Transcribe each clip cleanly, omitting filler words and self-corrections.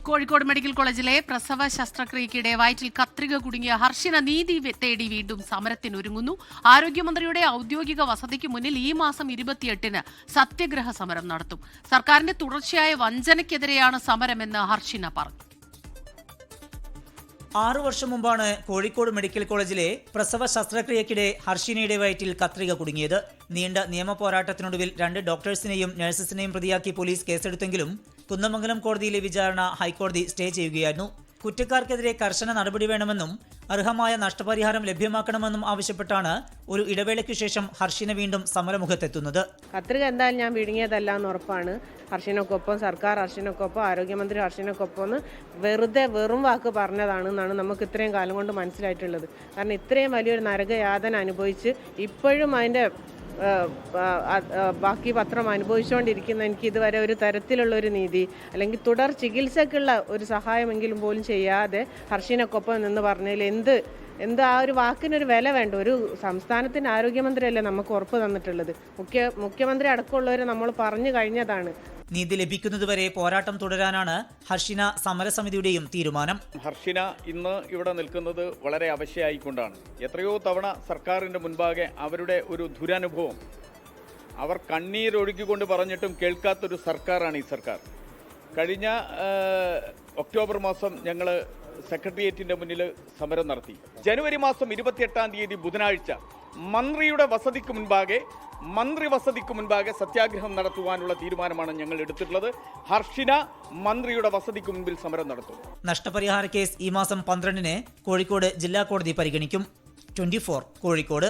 Kozhikode medical കോളേജിലെ പ്രസവ ശസ്ത്രക്രിയയ്ക്കിടെ വയറ്റിൽ കത്രിക കുടുങ്ങിയ ഹർഷിന നീതി തേടി വീണ്ടും സമരത്തിനൊരുങ്ങുന്നു. ആരോഗ്യമന്ത്രിയുടെ ഔദ്യോഗിക വസതിക്ക് മുന്നിൽ ഈ മാസം 28-ന് സത്യഗ്രഹ സമരം നടത്തും. സർക്കാരിന്റെ തുടർച്ചയായ വഞ്ചനയ്ക്കെതിരെയാണ് സമരമെന്ന് ഹർഷിന പറഞ്ഞു. 6 വർഷം മുമ്പാണ് കോഴിക്കോട് മെഡിക്കൽ കോളേജിലെ പ്രസവ ശസ്ത്രക്രിയയ്ക്കിടെ ഹർഷിനയുടെ വയറ്റിൽ കത്രിക കുടുങ്ങിയത്. നീണ്ട നിയമ പോരാട്ടത്തിനൊടുവിൽ 2 ഡോക്ടേഴ്സിനെയും നഴ്സസിനെയും പ്രതിയാക്കി പോലീസ് കേസെടുത്തെങ്കിലും കുന്നമംഗലം കോടതിയിലെ വിചാരണ ഹൈക്കോടതി സ്റ്റേ ചെയ്യുകയായിരുന്നു. കുറ്റക്കാർക്കെതിരെ കർശന നടപടി വേണമെന്നും അർഹമായ നഷ്ടപരിഹാരം ലഭ്യമാക്കണമെന്നും ആവശ്യപ്പെട്ടാണ് ഒരു ഇടവേളയ്ക്കു ശേഷം ഹർഷിന വീണ്ടും സമരമുഖത്തെത്തുന്നത്. കത്രിക എന്തായാലും ഞാൻ വിഴുങ്ങിയതല്ല എന്ന് ഉറപ്പാണ്. ഹർഷിനൊക്കൊപ്പം സർക്കാർ, ഹർഷിനൊക്കൊപ്പം ആരോഗ്യമന്ത്രി, ഹർഷിനൊക്കൊപ്പം എന്ന് വെറും വാക്ക് പറഞ്ഞതാണെന്നാണ് നമുക്ക് ഇത്രയും കാലം കൊണ്ട് മനസ്സിലായിട്ടുള്ളത്. കാരണം ഇത്രയും വലിയൊരു നരകയാതന അനുഭവിച്ച് ഇപ്പോഴും അതിൻ്റെ ബാക്കി പത്രം അനുഭവിച്ചുകൊണ്ടിരിക്കുന്ന എനിക്ക് ഇതുവരെ ഒരു തരത്തിലുള്ള ഒരു നീതി അല്ലെങ്കിൽ തുടർ ചികിത്സക്കുള്ള ഒരു സഹായമെങ്കിലും പോലും ചെയ്യാതെ ഹർഷിനൊക്കൊപ്പം എന്ന് പറഞ്ഞതിൽ എന്ത് ആ ഒരു വാക്കിനൊരു വില വേണ്ട. ഒരു സംസ്ഥാനത്തിൻ്റെ ആരോഗ്യമന്ത്രിയല്ലേ നമുക്ക് ഉറപ്പ് തന്നിട്ടുള്ളത്. മുഖ്യമന്ത്രി അടക്കമുള്ളവരെ നമ്മൾ പറഞ്ഞു കഴിഞ്ഞതാണ്. നീതി ലഭിക്കുന്നതുവരെ പോരാട്ടം തുടരാനാണ് ഹർഷിന സമരസമിതിയുടെയും തീരുമാനം. ഹർഷിന ഇന്ന് ഇവിടെ നിൽക്കുന്നത് വളരെ അവശയായിക്കൊണ്ടാണ്. എത്രയോ തവണ സർക്കാരിൻ്റെ മുൻപാകെ അവരുടെ ഒരു ദുരനുഭവം അവർ കണ്ണീരൊഴുക്കിക്കൊണ്ട് പറഞ്ഞിട്ടും കേൾക്കാത്തൊരു സർക്കാരാണ് ഈ സർക്കാർ. കഴിഞ്ഞ ഒക്ടോബർ മാസം ഞങ്ങൾ സെക്രട്ടേറിയറ്റിൻ്റെ മുന്നിൽ സമരം നടത്തി. ജനുവരി മാസം 28-ാം തീയതി ബുധനാഴ്ച മന്ത്രിവസതിക്ക് മുൻപാകെ സത്യാഗ്രഹം നടത്തുവാനുള്ള തീരുമാനമാണ് ഞങ്ങൾ എടുത്തിട്ടുള്ളത്. ഹർഷിന മന്ത്രിയുടെ വസതിക്ക് മുൻപിൽ സമരം നടത്തും. നഷ്ടപരിഹാര കേസ് ഈ മാസം 12-ന് കോഴിക്കോട് ജില്ലാ കോടതി പരിഗണിക്കും. 24 കോഴിക്കോട്.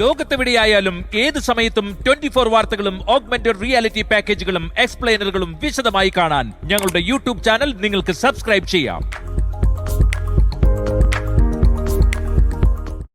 ലോകത്തെവിടെയായാലും ഏത് സമയത്തും 24 വാർത്തകളും ഓഗ്മെന്റഡ് റിയാലിറ്റി പാക്കേജുകളും എക്സ്പ്ലെയിനറുകളും വിശദമായി കാണാൻ ഞങ്ങളുടെ യൂട്യൂബ് ചാനൽ നിങ്ങൾക്ക് സബ്സ്ക്രൈബ് ചെയ്യാം.